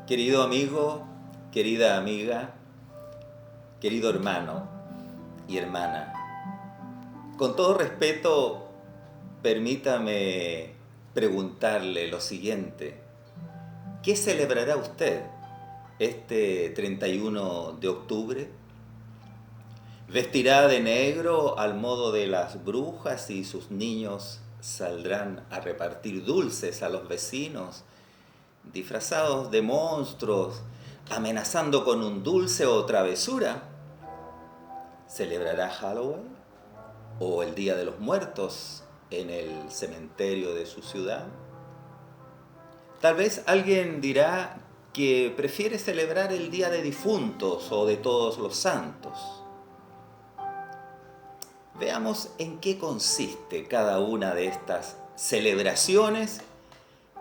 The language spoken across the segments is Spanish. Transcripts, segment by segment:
Querido amigo, querida amiga, querido hermano y hermana, con todo respeto, permítame preguntarle lo siguiente. ¿Qué celebrará usted este 31 de octubre? ¿Vestirá de negro al modo de las brujas y sus niños saldrán a repartir dulces a los vecinos, disfrazados de monstruos, amenazando con un dulce o travesura? ¿Celebrará Halloween o el Día de los Muertos en el cementerio de su ciudad? Tal vez alguien dirá que prefiere celebrar el Día de Difuntos o de Todos los Santos. Veamos en qué consiste cada una de estas celebraciones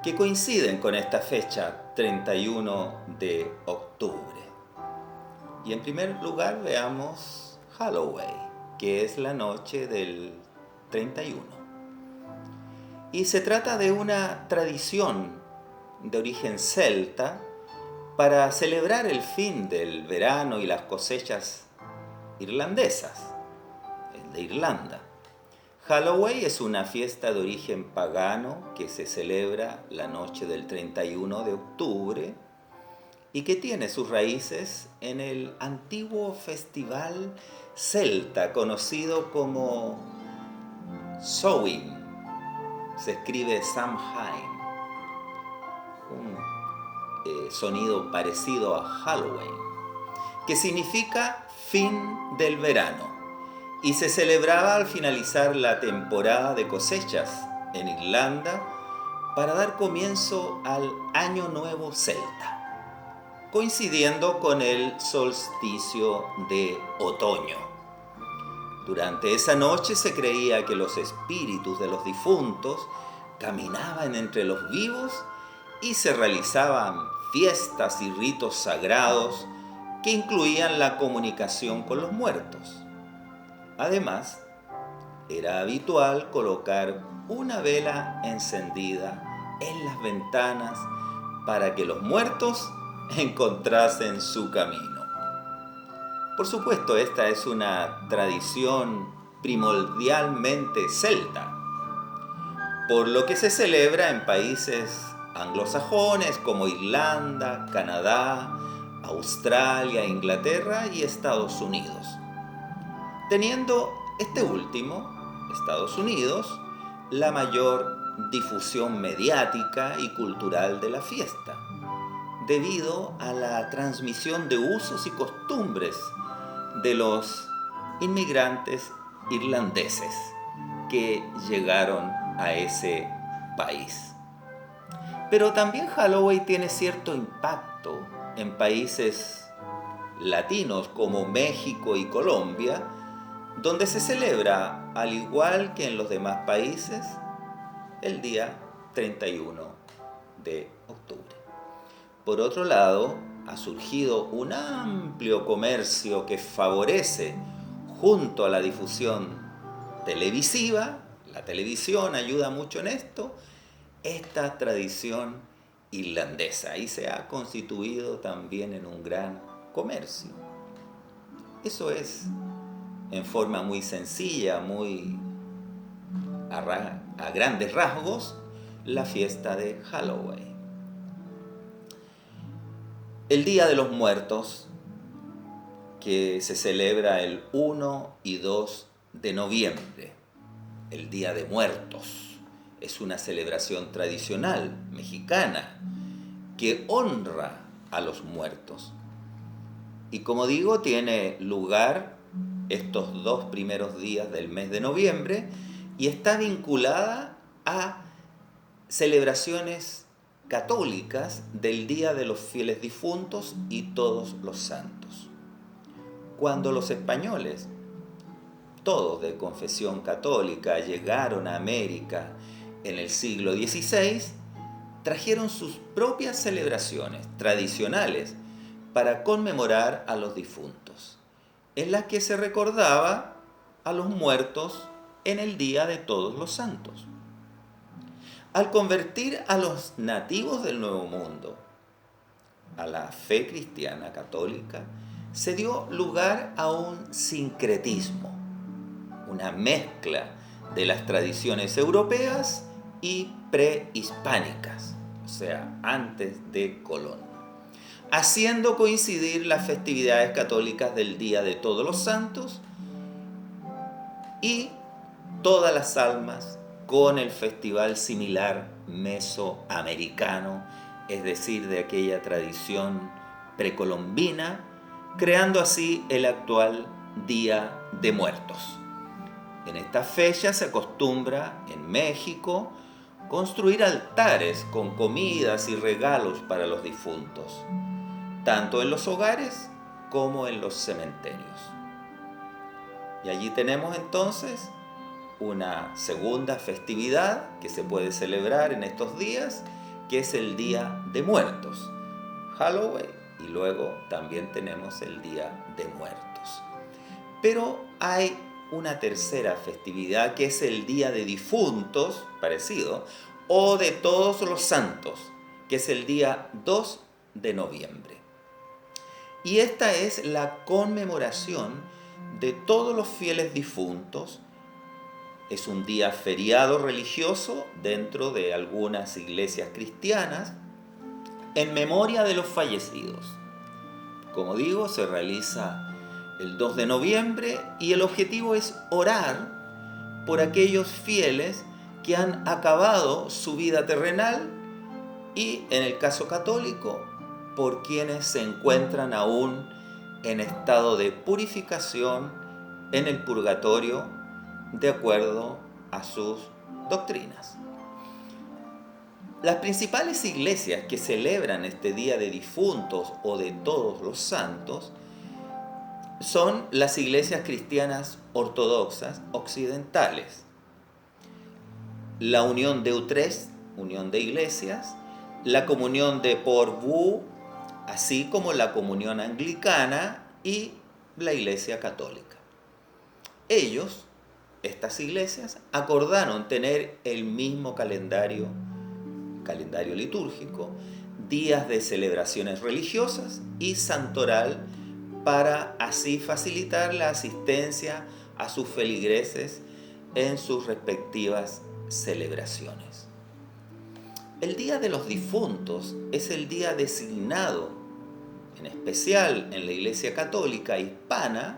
que coinciden con esta fecha 31 de octubre. Y en primer lugar veamos Halloween, que es la noche del 31. Y se trata de una tradición de origen celta para celebrar el fin del verano y las cosechas irlandesas, de Irlanda. Halloween es una fiesta de origen pagano que se celebra la noche del 31 de octubre y que tiene sus raíces en el antiguo festival celta conocido como Samhain. Se escribe Samhain, un sonido parecido a Halloween, que significa fin del verano, y se celebraba al finalizar la temporada de cosechas en Irlanda para dar comienzo al Año Nuevo celta, coincidiendo con el solsticio de otoño. Durante esa noche se creía que los espíritus de los difuntos caminaban entre los vivos y se realizaban fiestas y ritos sagrados que incluían la comunicación con los muertos. Además, era habitual colocar una vela encendida en las ventanas para que los muertos encontrasen su camino. Por supuesto, esta es una tradición primordialmente celta, por lo que se celebra en países anglosajones como Irlanda, Canadá, Australia, Inglaterra y Estados Unidos, teniendo este último, Estados Unidos, la mayor difusión mediática y cultural de la fiesta, debido a la transmisión de usos y costumbres de los inmigrantes irlandeses que llegaron a ese país. Pero también Halloween tiene cierto impacto en países latinos como México y Colombia, donde se celebra, al igual que en los demás países, el día 31 de octubre. Por otro lado, ha surgido un amplio comercio que favorece, junto a la difusión televisiva, la televisión ayuda mucho en esto, esta tradición irlandesa, y se ha constituido también en un gran comercio. Eso es, en forma muy sencilla, muy a grandes rasgos, la fiesta de Halloween. El Día de los Muertos, que se celebra el 1 y 2 de noviembre, el Día de Muertos, es una celebración tradicional mexicana que honra a los muertos. Y como digo, tiene lugar estos 2 primeros días del mes de noviembre y está vinculada a celebraciones católicas del Día de los Fieles Difuntos y Todos los Santos. Cuando los españoles, todos de confesión católica, llegaron a América en el siglo XVI, trajeron sus propias celebraciones tradicionales para conmemorar a los difuntos, en las que se recordaba a los muertos en el Día de Todos los Santos. Al convertir a los nativos del Nuevo Mundo a la fe cristiana católica, se dio lugar a un sincretismo, una mezcla de las tradiciones europeas y prehispánicas, o sea, antes de Colón, haciendo coincidir las festividades católicas del Día de Todos los Santos y todas las almas con el festival similar mesoamericano, es decir, de aquella tradición precolombina, creando así el actual Día de Muertos. En esta fecha se acostumbra en México construir altares con comidas y regalos para los difuntos, tanto en los hogares como en los cementerios. Y allí tenemos entonces una segunda festividad que se puede celebrar en estos días, que es el Día de Muertos, Halloween, y luego también tenemos el Día de Muertos. Pero hay una tercera festividad que es el Día de Difuntos, parecido, o de Todos los Santos, que es el día 2 de noviembre. Y esta es la conmemoración de todos los fieles difuntos. Es un día feriado religioso dentro de algunas iglesias cristianas en memoria de los fallecidos. Como digo, se realiza el 2 de noviembre y el objetivo es orar por aquellos fieles que han acabado su vida terrenal y, en el caso católico, por quienes se encuentran aún en estado de purificación en el purgatorio de acuerdo a sus doctrinas. Las principales iglesias que celebran este Día de Difuntos o de Todos los Santos son las iglesias cristianas ortodoxas occidentales, la Unión de Utrecht, Unión de Iglesias, la Comunión de Porvoo, así como la Comunión Anglicana y la Iglesia Católica. Ellos, estas iglesias, acordaron tener el mismo calendario litúrgico, días de celebraciones religiosas y santoral, para así facilitar la asistencia a sus feligreses en sus respectivas celebraciones. El Día de los Difuntos es el día designado, en especial en la Iglesia Católica hispana,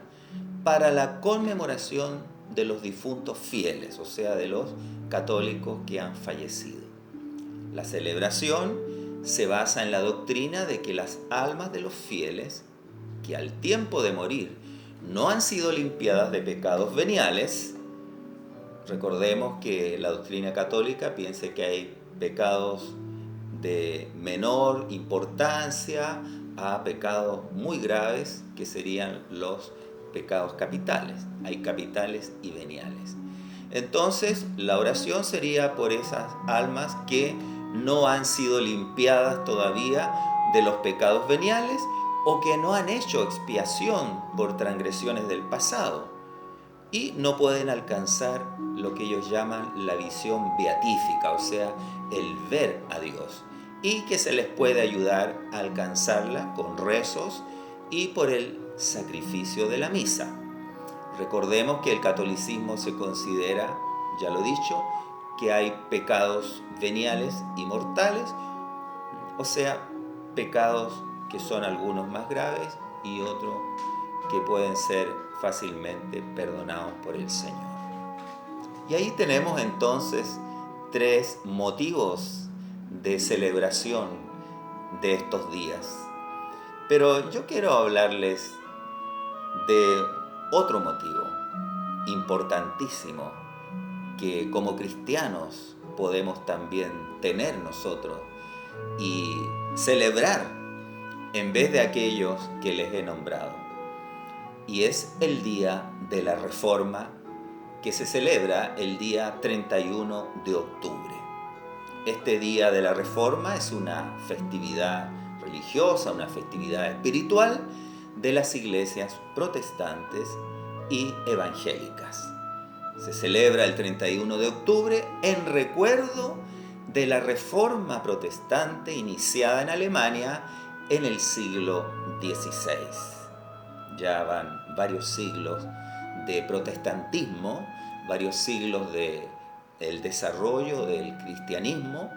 para la conmemoración de los difuntos fieles, o sea, de los católicos que han fallecido. La celebración se basa en la doctrina de que las almas de los fieles que al tiempo de morir no han sido limpiadas de pecados veniales. Recordemos que la doctrina católica piensa que hay pecados de menor importancia a pecados muy graves, que serían los pecados capitales. Hay capitales y veniales. Entonces, la oración sería por esas almas que no han sido limpiadas todavía de los pecados veniales o que no han hecho expiación por transgresiones del pasado y no pueden alcanzar lo que ellos llaman la visión beatífica, o sea, el ver a Dios, y que se les puede ayudar a alcanzarla con rezos y por el sacrificio de la misa. Recordemos que el catolicismo se considera, ya lo he dicho, que hay pecados veniales y mortales, o sea, pecados que son algunos más graves y otros que pueden ser fácilmente perdonados por el Señor. Y ahí tenemos entonces 3 motivos de celebración de estos días. Pero yo quiero hablarles de otro motivo importantísimo que como cristianos podemos también tener nosotros y celebrar en vez de aquellos que les he nombrado. Y es el Día de la Reforma, que se celebra el día 31 de octubre. Este Día de la Reforma es una festividad religiosa, una festividad espiritual de las iglesias protestantes y evangélicas. Se celebra el 31 de octubre en recuerdo de la Reforma protestante iniciada en Alemania en el siglo XVI. Ya van varios siglos de protestantismo, varios siglos del desarrollo del cristianismo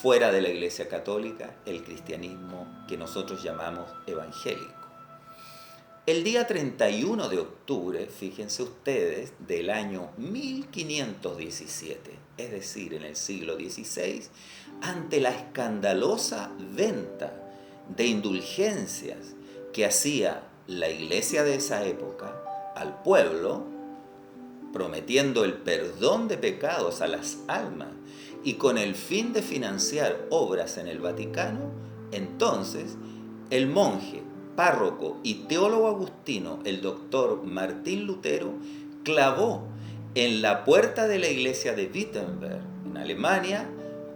fuera de la Iglesia Católica, el cristianismo que nosotros llamamos evangélico. El día 31 de octubre, fíjense ustedes, del año 1517, es decir, en el siglo XVI, ante la escandalosa venta de indulgencias que hacía la iglesia de esa época al pueblo, prometiendo el perdón de pecados a las almas y con el fin de financiar obras en el Vaticano, entonces el monje, párroco y teólogo agustino, el doctor Martín Lutero, clavó en la puerta de la iglesia de Wittenberg, en Alemania,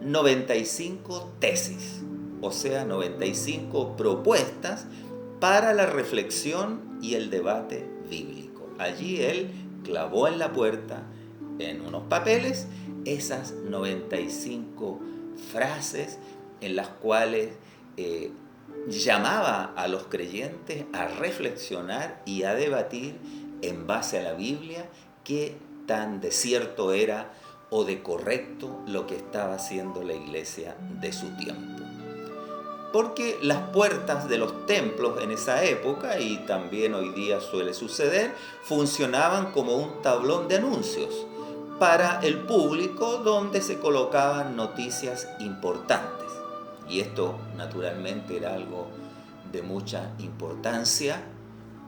95 tesis, o sea, 95 propuestas para la reflexión y el debate bíblico. Allí él clavó en la puerta, en unos papeles, esas 95 frases en las cuales llamaba a los creyentes a reflexionar y a debatir en base a la Biblia qué tan de cierto era o de correcto lo que estaba haciendo la iglesia de su tiempo. Porque las puertas de los templos en esa época, y también hoy día suele suceder, funcionaban como un tablón de anuncios para el público donde se colocaban noticias importantes. Y esto naturalmente era algo de mucha importancia,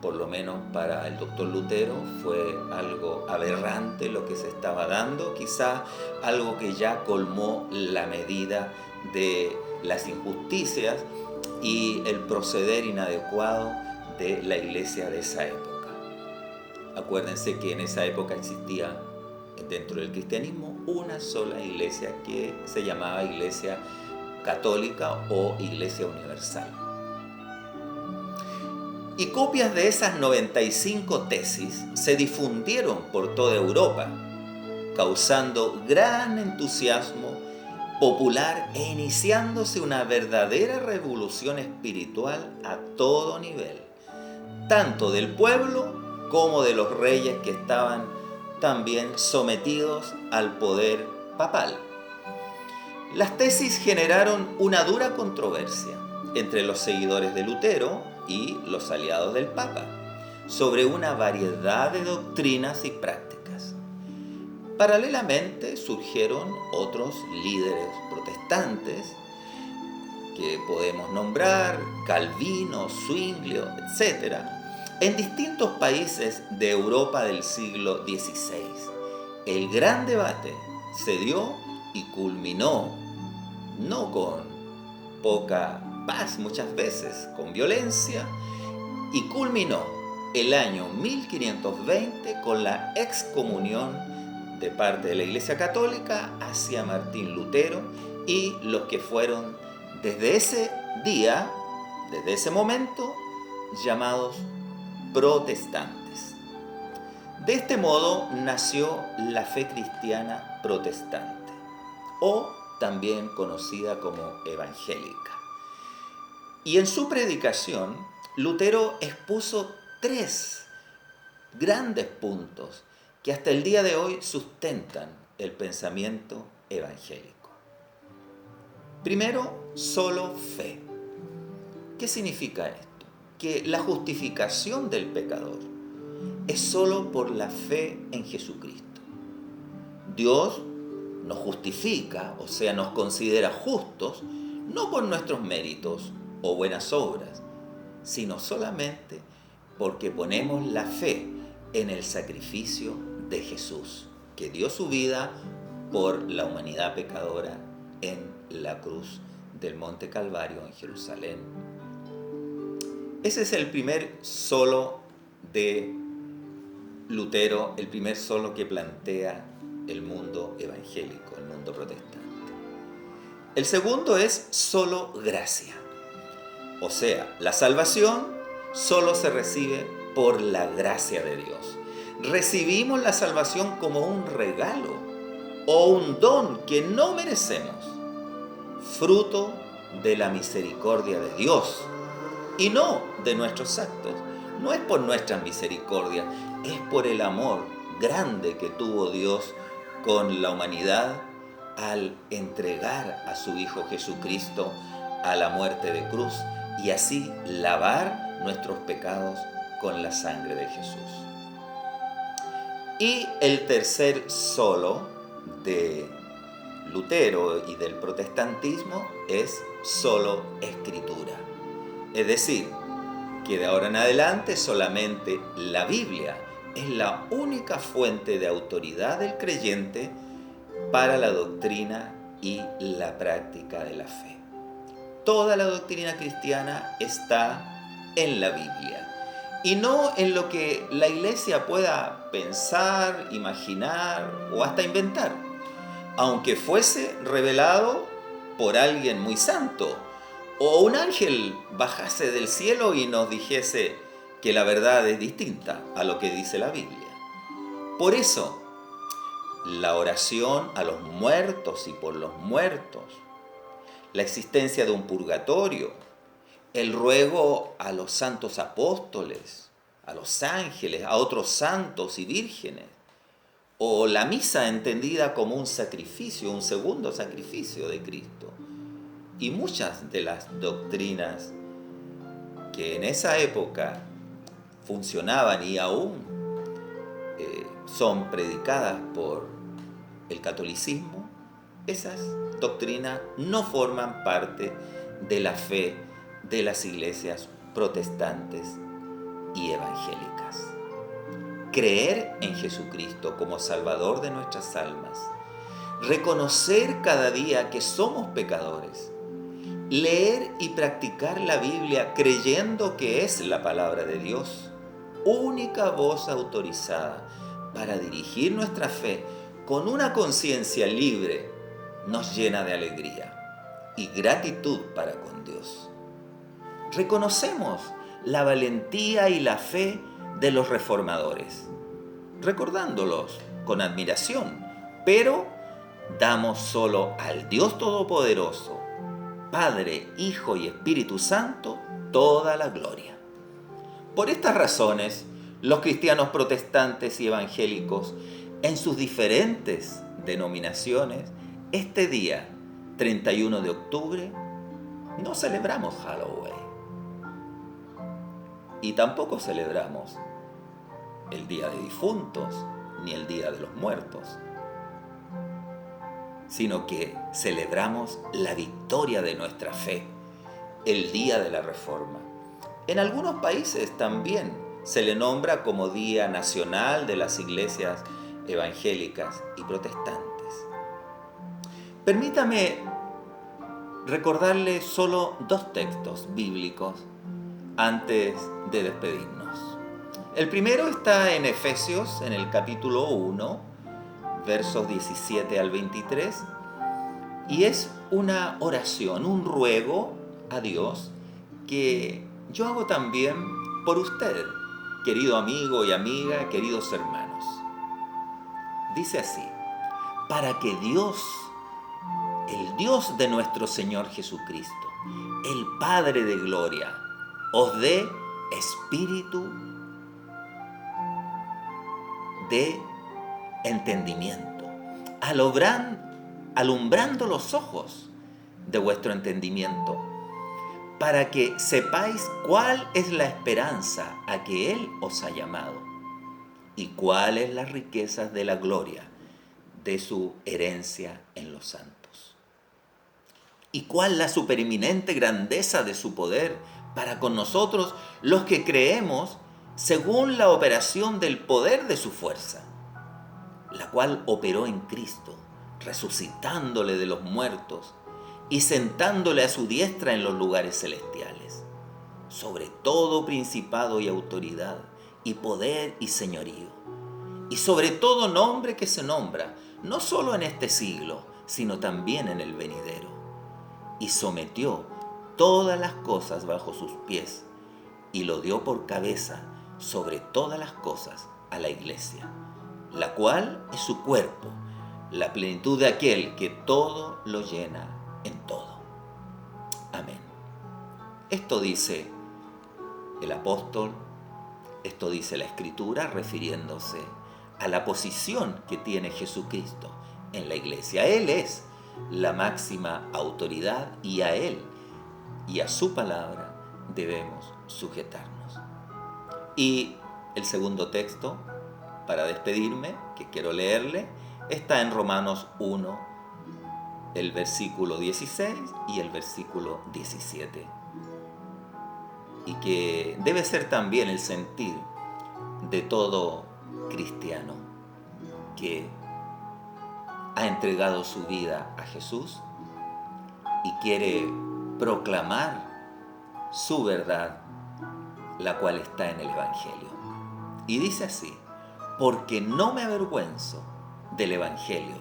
por lo menos para el doctor Lutero fue algo aberrante lo que se estaba dando, quizá algo que ya colmó la medida de las injusticias y el proceder inadecuado de la iglesia de esa época. Acuérdense que en esa época existía dentro del cristianismo una sola iglesia que se llamaba Iglesia Católica o Iglesia Universal. Y copias de esas 95 tesis se difundieron por toda Europa, causando gran entusiasmo popular e iniciándose una verdadera revolución espiritual a todo nivel, tanto del pueblo como de los reyes que estaban también sometidos al poder papal. Las tesis generaron una dura controversia entre los seguidores de Lutero y los aliados del Papa sobre una variedad de doctrinas y prácticas. Paralelamente surgieron otros líderes protestantes que podemos nombrar, Calvino, Zwinglio, etc., en distintos países de Europa del siglo XVI. El gran debate se dio y culminó, no con poca paz muchas veces, con violencia, y culminó el año 1520 con la excomunión de parte de la Iglesia Católica hacia Martín Lutero y los que fueron desde ese día, desde ese momento, llamados protestantes. De este modo nació la fe cristiana protestante, o también conocida como evangélica. Y en su predicación, Lutero expuso 3 grandes puntos que hasta el día de hoy sustentan el pensamiento evangélico. Primero, solo fe. ¿Qué significa esto? Que la justificación del pecador es solo por la fe en Jesucristo. Dios nos justifica, o sea, nos considera justos, no por nuestros méritos o buenas obras, sino solamente porque ponemos la fe en el sacrificio de Jesús, que dio su vida por la humanidad pecadora en la cruz del Monte Calvario en Jerusalén. Ese es el primer solo de Lutero, el primer solo que plantea el mundo evangélico, el mundo protestante. El segundo es solo gracia. O sea, la salvación solo se recibe por la gracia de Dios. Recibimos la salvación como un regalo o un don que no merecemos, fruto de la misericordia de Dios y no de nuestros actos. No es por nuestra misericordia, es por el amor grande que tuvo Dios con la humanidad al entregar a su Hijo Jesucristo a la muerte de cruz y así lavar nuestros pecados con la sangre de Jesús. Y el tercer solo de Lutero y del protestantismo es solo escritura. Es decir, que de ahora en adelante solamente la Biblia es la única fuente de autoridad del creyente para la doctrina y la práctica de la fe. Toda la doctrina cristiana está en la Biblia y no en lo que la Iglesia pueda pensar, imaginar o hasta inventar, aunque fuese revelado por alguien muy santo o un ángel bajase del cielo y nos dijese que la verdad es distinta a lo que dice la Biblia. Por eso, la oración a los muertos y por los muertos, la existencia de un purgatorio, el ruego a los santos apóstoles, a los ángeles, a otros santos y vírgenes, o la misa entendida como un sacrificio, un segundo sacrificio de Cristo, y muchas de las doctrinas que en esa época funcionaban y aún son predicadas por el catolicismo, esas doctrinas no forman parte de la fe de las iglesias protestantes y evangélicas. Creer en Jesucristo como Salvador de nuestras almas, reconocer cada día que somos pecadores, leer y practicar la Biblia creyendo que es la palabra de Dios, única voz autorizada para dirigir nuestra fe con una conciencia libre, nos llena de alegría y gratitud para con Dios. Reconocemos la valentía y la fe de los reformadores, recordándolos con admiración, pero damos solo al Dios Todopoderoso, Padre, Hijo y Espíritu Santo, toda la gloria. Por estas razones, los cristianos protestantes y evangélicos, en sus diferentes denominaciones, este día, 31 de octubre, no celebramos Halloween. Y tampoco celebramos el Día de Difuntos, ni el Día de los Muertos, sino que celebramos la victoria de nuestra fe, el Día de la Reforma. En algunos países también se le nombra como Día Nacional de las Iglesias Evangélicas y Protestantes. Permítame recordarle solo dos textos bíblicos antes de despedirnos. El primero está en Efesios, en el capítulo 1, versos 17 al 23, y es una oración, un ruego a Dios que yo hago también por usted, querido amigo y amiga, queridos hermanos. Dice así: para que Dios, el Dios de nuestro Señor Jesucristo, el Padre de gloria, os dé espíritu de entendimiento, alumbrando los ojos de vuestro entendimiento, para que sepáis cuál es la esperanza a que Él os ha llamado y cuáles las riquezas de la gloria de su herencia en los santos, y cuál la supereminente grandeza de su poder para con nosotros los que creemos según la operación del poder de su fuerza, la cual operó en Cristo, resucitándole de los muertos y sentándole a su diestra en los lugares celestiales, sobre todo principado y autoridad, y poder y señorío, y sobre todo nombre que se nombra, no solo en este siglo, sino también en el venidero. Y sometió todas las cosas bajo sus pies, y lo dio por cabeza sobre todas las cosas a la iglesia, la cual es su cuerpo, la plenitud de aquel que todo lo llena en todo. Esto dice el apóstol, esto dice la Escritura, refiriéndose a la posición que tiene Jesucristo en la iglesia. Él es la máxima autoridad y a Él y a su palabra debemos sujetarnos. Y el segundo texto, para despedirme, que quiero leerle, está en Romanos 1, el versículo 16 y el versículo 17. Y que debe ser también el sentir de todo cristiano que ha entregado su vida a Jesús y quiere proclamar su verdad, la cual está en el Evangelio. Y dice así: porque no me avergüenzo del Evangelio,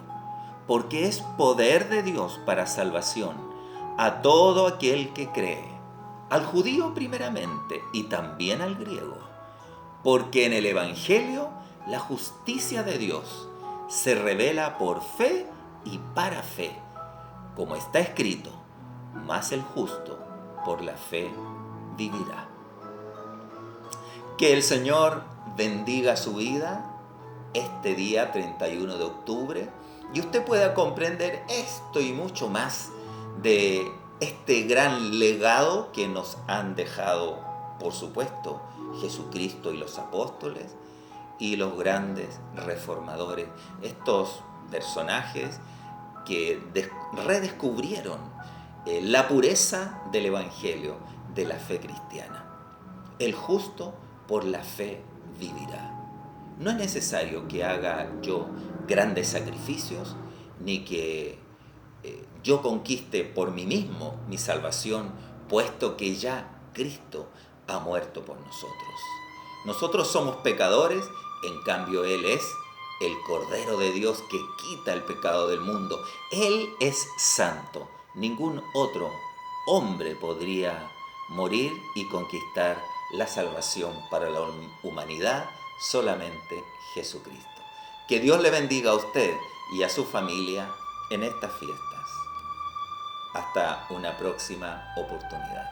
porque es poder de Dios para salvación a todo aquel que cree, al judío primeramente y también al griego, porque en el Evangelio la justicia de Dios se revela por fe y para fe, como está escrito: mas el justo por la fe vivirá. Que el Señor bendiga su vida este día 31 de octubre y usted pueda comprender esto y mucho más de este gran legado que nos han dejado, por supuesto, Jesucristo y los apóstoles y los grandes reformadores, estos personajes que redescubrieron la pureza del Evangelio, de la fe cristiana. El justo por la fe vivirá. No es necesario que haga yo grandes sacrificios, ni que yo conquiste por mí mismo mi salvación, puesto que ya Cristo ha muerto por nosotros. Nosotros somos pecadores, en cambio Él es el Cordero de Dios que quita el pecado del mundo. Él es santo. Ningún otro hombre podría morir y conquistar la salvación para la humanidad, solamente Jesucristo. Que Dios le bendiga a usted y a su familia en estas fiestas. Hasta una próxima oportunidad.